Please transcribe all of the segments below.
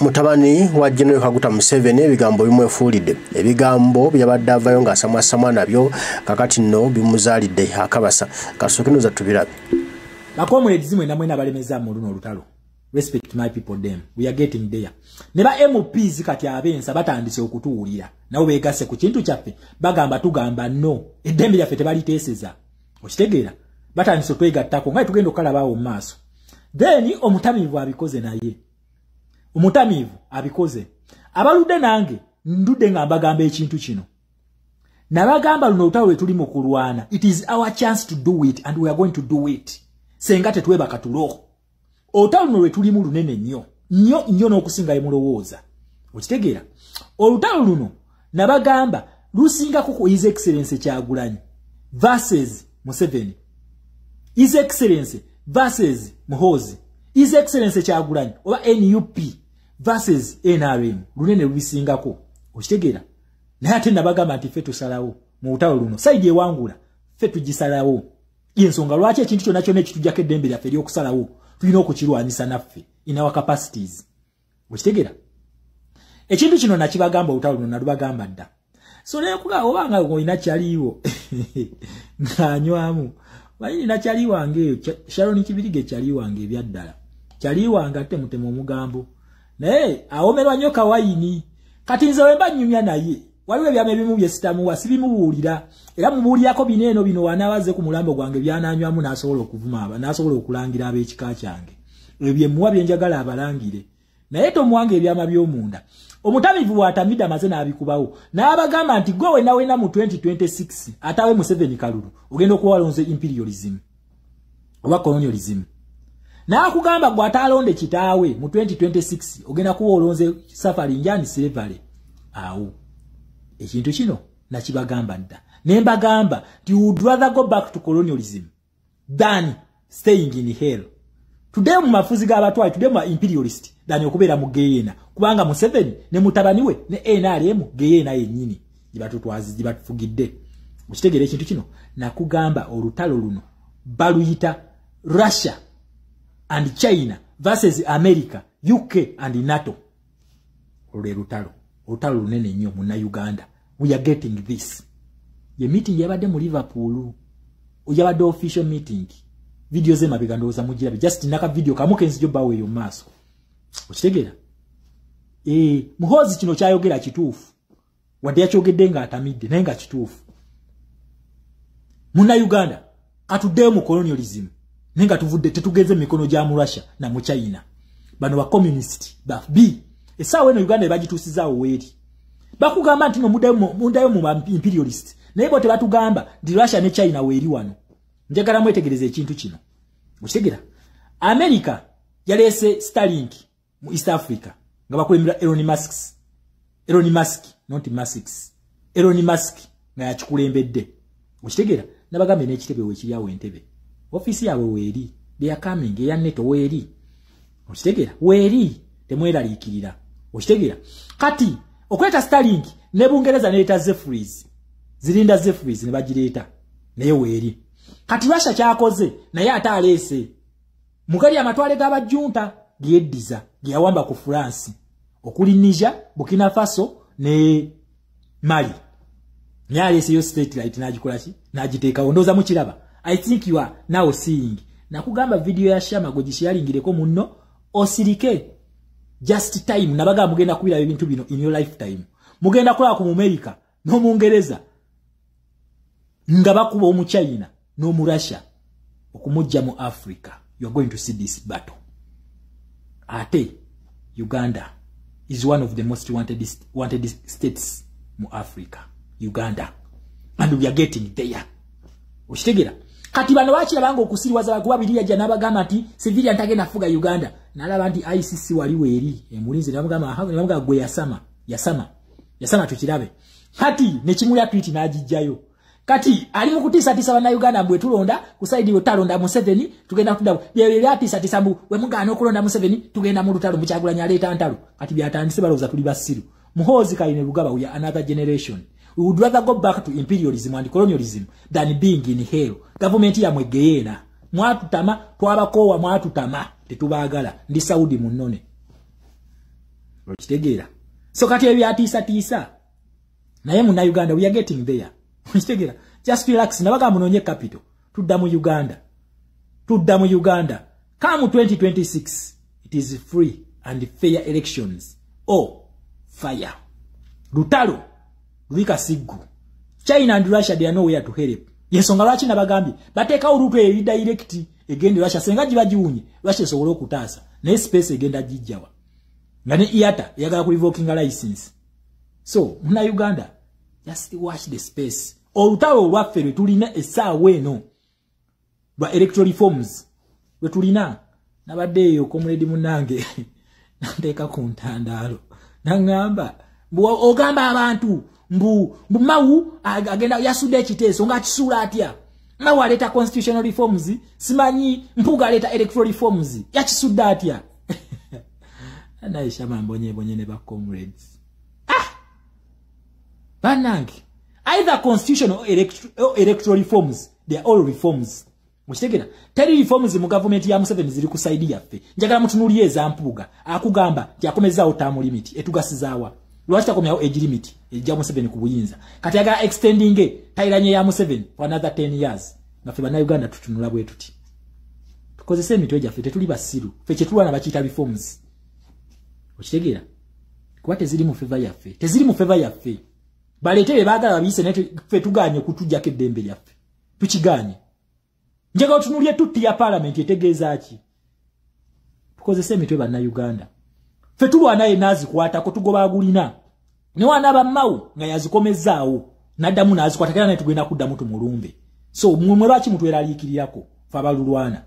Mutabani wa General Kaguta Museveni ebigambo bimwefuulidde. Ebigambo byabadde avayo ng'asamwasamwa nabyo kakati nno bimuzaalidde akabasa. Kasukinoza tubirabe. Bakomulezi mwe namwe nabalemeza mu luno olutalo. Respect my people them. We are getting there. Neba MPs kati abensa batandise okutuwulira. Nawo begase ku kintu kyaffe bagamba tugamba no. Eddembe lyaffe tebaliteeseza. Okitegeera? Batandise twegattako nga tugenda okalabaawo mu maaso. Then omutamivu abikoze naye. Omutamivu abikoze. Abaludde nange ndudde nga mbagamba ekintu kino. Nabagamba luno olutalo lwe tuli mu kulwana. It is our chance to do it and we are going to do it. Senga tetwebaka tulo. Olutalo luno lwe tulimu lunene nnyo. Nnyo n'okusinga emulowooza. Okitegeera? Olutalo luno nabagamba lusinga ku His Excellency Kyagulanyi versus Museveni. His Excellency versus Muhoozi. His Excellency Kyagulanyi oba NUP versus NRM. Lunene lubisingako. Okitegeera? Naye ate nabagamba nti ffe tusalawo mu lutalo luno. Saidi ewangula ffe tugisalawo. Yensonga lwaki ekintu kyonna kyonna ekitujjako eddembe lyaffe ery'okusalawo tulina okukirwanisa naffe in our capacities. Okitegeera? Ekintu kino nakibagamba olutalo luno nalubagamba dda. So naye obanga olina kyaliiwo ng'anywamu balina kyali wange Sharon Kibirige kyali wange ebyaddala. Kyali wange ate mutema omugambo. Naye awomerwa nnyo kawayini. Kati nze wemba nnyumya naye. Waliwo ebyama ebimu bye sitamuwa sibimubuulira. Era mubuulirako bineeno bino wanawaze ku mulambo gwange byananywamu n'asobola okuvuma n'asobola okulangira ab'ekika kyange. Ebyo bye muwa bye njagala abalangire. Naye tomuwange ebyama by'omunda. Omutamivu bw'atamidde amaze n'abikubawo. N'abagamba nti gwe wena mu 2026 atawe Museveni kalulu. Ogenda okuba walonze imperialism. Oba colonialism. N'akugamba gwe atalonde kitaawe mu 2026 ogenda kuba olonze safari njani slavery. Awo. Ekintu kino nakibagamba dda. Nembagamba nti you would rather go back to colonialism than staying in hell. Today mu mafuzi g'abatwali, today mu imperialist than okubeera mu geyeena. Kubanga Museveni ne mutabani we ne NRM geyeena yennyini gibatutwazi gibatufugidde. Mukitegeera ekintu kino nakugamba olutalo luno baluyita Russia and China versus America, UK and NATO. Olutalo lunene nnyo mu Uganda. We are getting this. Ye meeting yabadde mu Liverpool. Yabadde official meeting. Video ze mabega ndowooza mugirabe. Just naka video kamukenzi jo bawe yo maaso. Okitegeera? Muhoozi kino kyayogera kituufu. Wadde yakyogedde nga atamidde naye nga kituufu. Muna Uganda katuddeyo mu colonialism. Nenga tuvudde tetugenze mikono gya mu Russia na mu China. Bano ba communist ba B. Esaawa eno Uganda ebagituusizaawo weeri. Bakugamba nti no mundayo mu imperialist. Naye bo tebatugamba ndi Russia ne China weeri wano. Njagala mwetegereze ekintu kino. Okitegeera? America yaleese Starlink mu East Africa nga bakulembera Elon Musk, not Musk. Elon Musk nga yakikulembedde. Okitegeera? Nabagambe n'ekitebe weekiryawo entebe. Ofisi yawe weeri. They are coming eya neto weeri. Okitegeera? Weeri temweraliikirira. Okitegeera? Kati okweta Starlink ne Bungereza neeta Zephyrs. Zirinda Zephyrs ne bagireeta. Naye weeri. Kati Russia kyakoze naye ate aleese. Mugali amatwale g'abajjunta gyeddiza gyawamba ku France. Okuli Niger, Burkina Faso ne Mali. Naye aleese yo satellite n'agikola ki? N'agiteekawo. Ndowooza mukiraba. I think you are now seeing. Nakugamba video ya Shama gogishyalingireko munno osirike. Just time nabaga mugenda kubira ebintu bino in your lifetime. Mugenda kola ku America no mu Ngereza. Nga bakuba mu China no mu Russia okumujja mu Africa. You are going to see this battle. Ate Uganda is one of the most wanted states mu Africa. Uganda. And we are getting there. Okitegeera? Kati bano bakirabanga okusiriwaza kuba biriya jja n'abagamba nti civilian tagenda fuga Uganda. Nalaba nti ICC waliwo eri emulinzi namugamba gwe yasama tukirabe. Kati ne kimulya tweet n'agijjayo. Kati ali mu kutiisatiisa bannayuganda mbwe tulonda kusaidi we talonda Museveni tugenda kudda byeri atiisatiisa mbu we mugaana okulonda Museveni tugenda mu lutalo mu Kyagulanyi aleeta ntalo. Kati byatandise balowooza tuli basiru. Muhoozi Kayine Lugaba we are another generation. We would rather go back to imperialism and colonialism than being in hell. Government ya mwegeena. Mwatutama, twabakowa mwatutama. Tetubaagala. Ndi Saudi munone. Okitegera. So kati ebyatiisa naye muna Uganda we are getting there. Okitegera. Just relax nabaga munonye capital. Tudda mu Uganda. Come 2026 it is free and fair elections. Oh, fire. Lutalo. Lwika Sigu. China and Russia, they are nowhere to help. Yesonga lwaki nabagambi bateka urutu redirect egende Russia senga jibajiunye Russia sobola okutaasa ne space egenda jijjawa ngane iata yagala ku revoking a license. So muna Uganda just watch the space. Olutalo lwaffe lwe tulina essaawa eno lwa electoral reforms lwe tulina nabadde eyo comrade munange nteeka ku ntandaalo nangamba ogamba abantu mbu Mawu agenda yasudde ekiteeso nga kisula atya. Mawu aleta constitutional reforms simanyi Mpuga aleta electoral reforms yakisudde atya. Anaisha mambonye ne ba comrades. Banange either constitutional or electoral reforms, they are all reforms. Mukitegera teri reforms mu government ya Museveni ziri kusaidia yaffe. Njagala mutunuliye eza Mpuga akugamba yakomezaawo term limit etugasizawa. Lwaki takomyawo age limit ejja Museveni ku buyinza. Kati yagala extending tairanye ya Museveni for another 10 years. Naffe bana Uganda tutunula bwe tuti. Tukozese emitwe gyaffe tetuli basiru. Ffe kyetulwana bakiyita reforms. Okitegera kuba teziri mu favor yaffe. Baletere baagala babiyise naye ffe tuganye okutujjako eddembe lyaffe. Tukiganye. Njagala otunuulye tutti ya parliament etegeeza ki? Tukozese emitwe bana Uganda. Ffe tulwana enazikwatako tugobagulina. Ne wana ba Mawu nga yazikomezaawo. Naddamu nazikwatakera naye tugenda kuddamu tumulumbe. So mwe lwaki mutweraliikirirako fa balulwana.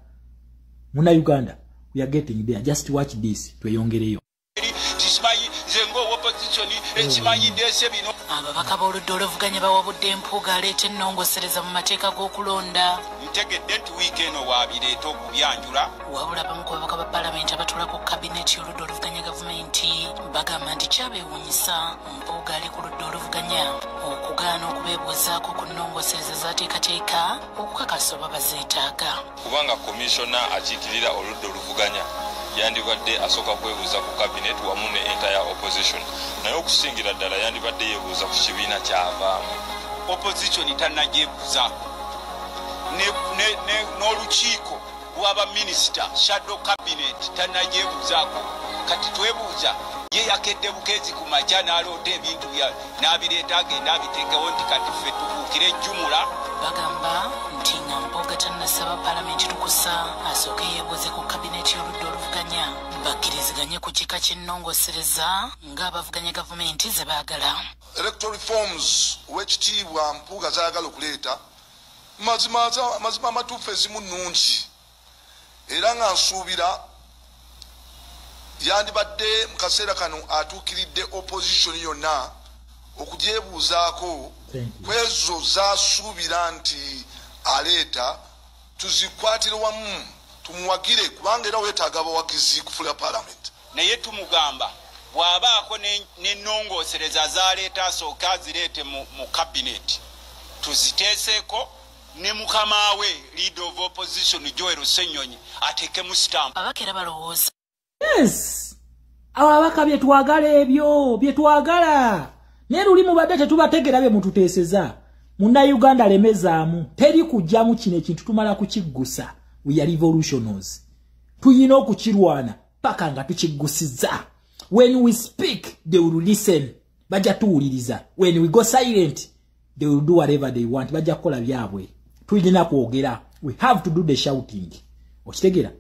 Muna Uganda we are getting there. Just watch this tweyongereyo. Ababaka b'oludda oluvuganya bawabudde Mpuga aleeta ennongosereza mu mateeka g'okulonda. Ntegedde nti wiiki eno waabireeta okubyanjula. Wabula abamu ku babaka ba palamenti abatula ku kabineti y'oludda oluvuganya gavumenti bagamba nti kyabeewuunyisa Mpuga ali ku ludda oluvuganya okugaana okubeebuuzaako ku nnongosereza z'ateekateeka okukakasa oba bazeetaaga. Kubanga komishona akiikirira oludda oluvuganya yandibadde asooka kwebuuza ku cabinet wamu ne entire opposition naye okusingira ddala yandibadde yeebuuza ku kibiina kyavaamu. Opposition tannagyebuuzaako n'olukiiko lw'aba minisita shadow cabinet tannagyebuuzaako. Kati twebuuza ye yakedde bukeezi ku makya n'aloota ebintu n'abireeta agenda abiteekewo nti kati ffe tubuukire ejjumula. Bagamba nti nga Mpuga tannasaba palamenti tukusa asooke yeebuuze ku kabineti y'oludda oluvuganya bakkiriziganye ku kika ky'ennongosereza ng'abavuganya gavumenti ze baagala. Electoral reforms w'ekitiibwa Mpuga zaagala okuleeta mazima amatuufu ezimu nnungi era nga nsuubira yandibadde mu kaseera kano atuukiridde opposition yonna okugyebuuzaako kwezo zasuubira nti aleeta tuzikwatire wamu tumuwagire kubanga era weetaaga abawagizi kufula parliament. Naye tumugamba bw'abaako n'ennongoosereza zaleeta asooke azireete mu cabinet tuziteeseeko ne mukama we leader of opposition Joel Ssenyonyi ateeke mu stamp. Abakera balowooza. Yes. Awo abaka byetwagala ebyo byetwagala. Ne luli mubadde tetubategera bye mututeeseza. Muna Uganda lemezaamu teri kujjamu kino ekintu tumala kukiggusa. We are revolutionaries. Tuyina okukirwana paka nga tukiggusiza. When we speak they will listen. Bajja tuwuliriza. When we go silent they will do whatever they want. Bajja kukola byabwe. Tuyina kwogera. We have to do the shouting. Okitegera?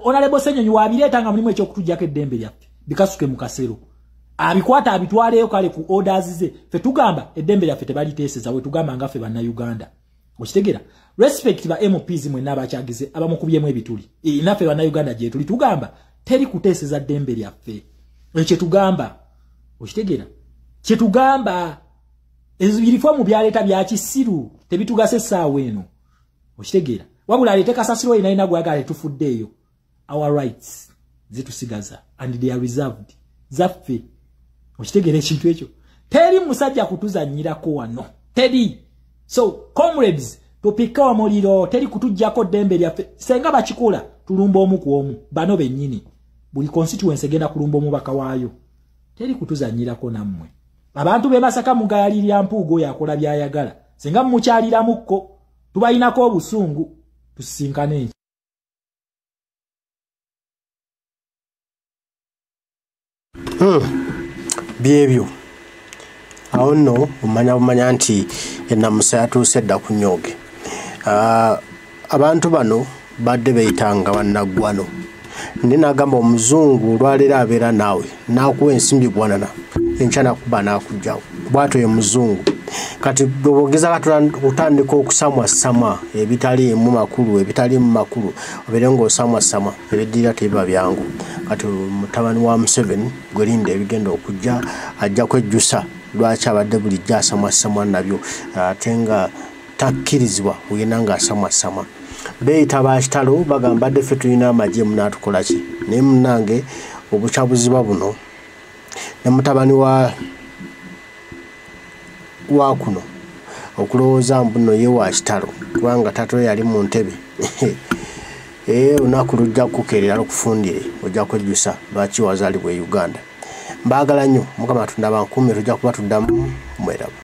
Honorable Ssenyonyi wabireeta nga mulimu ekyokutujjako eddembe lyaffe bikasuke mu kasero abikwata abitwaleyo kale ku orders ze ffe tugamba eddembe lyaffe tebaliteeseza we tugamba nga ffe banna Uganda. Okitegera? Respect ba MPs mwenna abakyagize abamukubyemu ebituli naffe banna Uganda gye tuli tugamba teri kuteeseza ddembe lyaffe ekyo tugamba. Okitegera? Kye tugamba ebirifomu byaleeta bya kisiru tebitugase essaawa eno. Okitegera? Wabula alete kasasiro ina ina gwagale tufuddeyo. Our rights zitusigaza and they are reserved. Zaffe. Okitegere ekintu ekyo. Teri musajja kutuzanyirako wano. Teri. So comrades tupika omuliro teri kutujjako ddembe lyaffe. Senga bakikola tulumba omu ku omu. Bano bennyini. buli constituency egenda kulumba omubaka waayo teri kutuzanyirako nammwe abantu be Masaka mugayalirya mpuugo yakola byayagala singa mukyaliramukko tubayinako obusungu tusisinkane byebyo awo nno omanya nti enamusa yatuuse dda ku nnyooge abantu bano badde beeyitanga bannaggwano ndi nagamba omuzungu olwaleero abeera naawe naakuwa ensimbi bwanana enkya nakuba naakugjawo bw'atyo ye muzungu kati bwogeza kutandika okusamwasama ebitaliimu makulu obeere ng'osamwasama ebiddirira tebiba byangu kati mutabani wa Museveni gwelinda ebigenda okujja ajja kwejjusa lwaki abadde bulijjo asamwasama nabyo ate nga takkirizibwa uyina ng'asamwasama beeyita bakitalo bagamba dde ffe tulina amagye munaatukola ki naye munnange obukyabuziba buno ne mutabani wa kuno okulowooza mbuno ye wa kitalo kubanga tato yali mu ntebe olunaku lujja kukukeerera lukufundire ojja kwejjusa lwaki wazaalibwa e Uganda. Mbaagala nnyo Mukama Katonda abankuumye tujja kuba tuddamu mweraba.